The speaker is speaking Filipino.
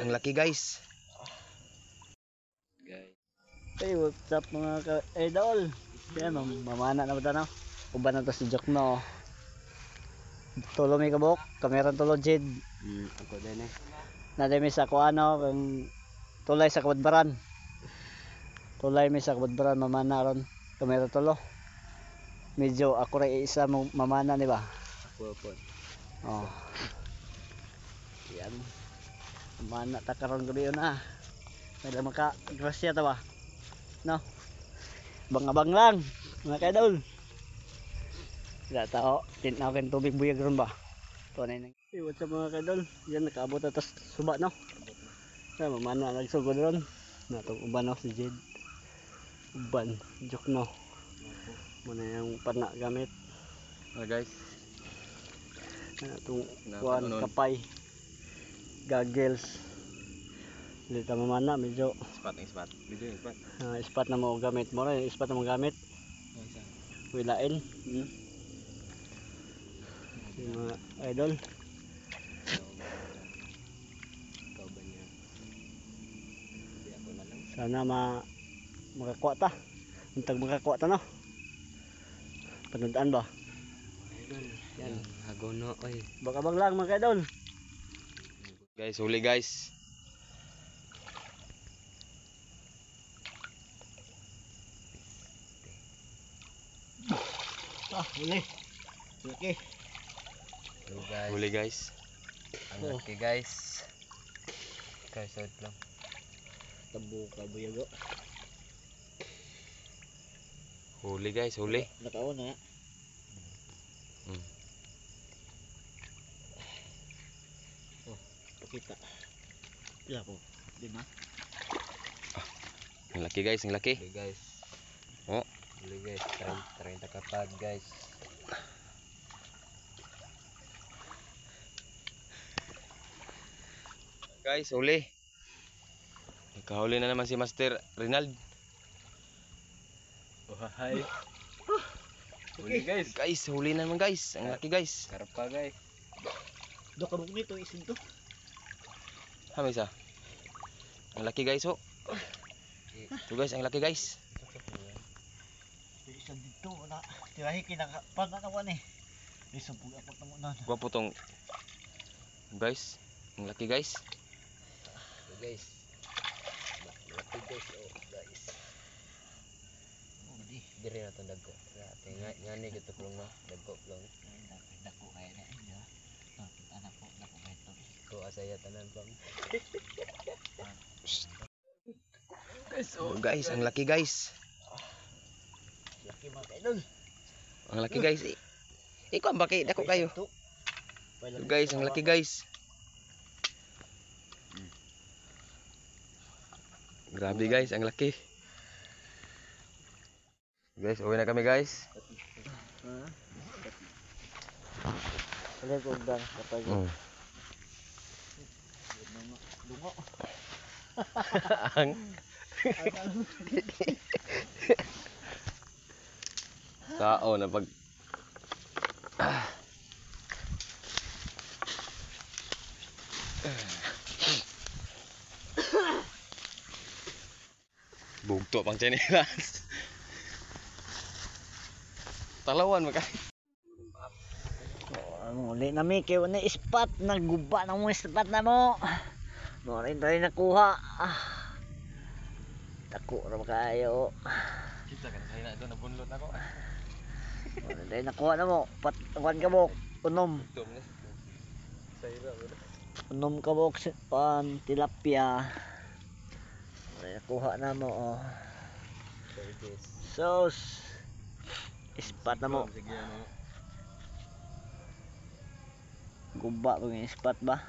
Ang laki guys. Hey, what's up mga ka-idol? Yan, mamana na ba na? Uban na to si Jokno. Tulo may kabuk, kameran tulo jid. Ako din eh. Nadami sa ko ano, kung tulay sa kabadbaran. Tulay may sa kabadbaran, mamana ron. Kamera tulo. Medyo ako rin isa mamana, di ba? Ako po. Oh. Yan. Mamana takaron gabi yun ah. May lang maka-grasya ta ba? No? Bang-abang lang mga kaidol. Wala tao, tinawin tubig buyag ron ba? Tunay na. Hey, what's up mga kaidol? Yan nakaabot na tas suba no? Kaya mamana nagsugod ron. Natong uban no si Jed. Uban, Jokno. Muna yung pana gamit. Guys. Itong kuhan kapay. Goggles. Dito mamana medyo Spot. Video yung spot. spot na mo gamit mo rin, spot na mo gamit. Wilain. Yung mga idol. Ikaw ba niya? Hindi ako na lang. Sana makakuha ta. Untag makakuha ta no. Panudaan ba? Idol. Yan. Hagono oy. Baka bang lang mga idol. Guys, huli guys. Huli. Okay. Huli guys. Ang laki guys. Guys, out lang. Tabo ka buyago. Huli guys, huli. Nakaon na. Oh, pakita. Pila po? 5. Ang laki guys, ang laki. Huli guys. Oh. Huli guys. 30 kapag guys. Guys, huli. Nakahuli na naman si Master Rinald. Oh, hi. Huli guys. Guys, huli na naman guys. Ang laki guys. Karpa guys. Do ka nito isin to. Hamisa. Ang laki guys oh. Ito guys, ang laki guys. Isa dito na tirahi kinakapananawan eh. Isang puga po tangunan. Gwapo tong guys. Ang laki guys. Oh, guys. Laki guys. Oh guys. Oh di. Diri na itong dagko. Ngani kita plong na. Dagko plong. Dako kaya na inyo. Anak ko dako kaya to. Ko asaya tanan plong. Oh guys, ang laki guys. Laki mga kaidol. Ang laki guys. Ikaw ang baki, dako kayo. Ito guys, ang laki guys. Grabe guys, ang laki. Guys, uwi na kami guys. Wala ko dang kapag dungo. Ang tao na pag bugto pang tsinelas. Talawan maka. Uli na mi kay wala spot naguba na mo spot na mo. Mo rin tayo nakuha. Dako ra kayo. Kita kan saya na doon nabunlot ako. Mo rin tayo nakuha na mo. Patwan ka mo. Unom. Dum ni. Sayra mo. Unom ka mo pan tilapia. Nakuha na mo oh. Sauce. Spot na mo. Guba pa yung spot ba?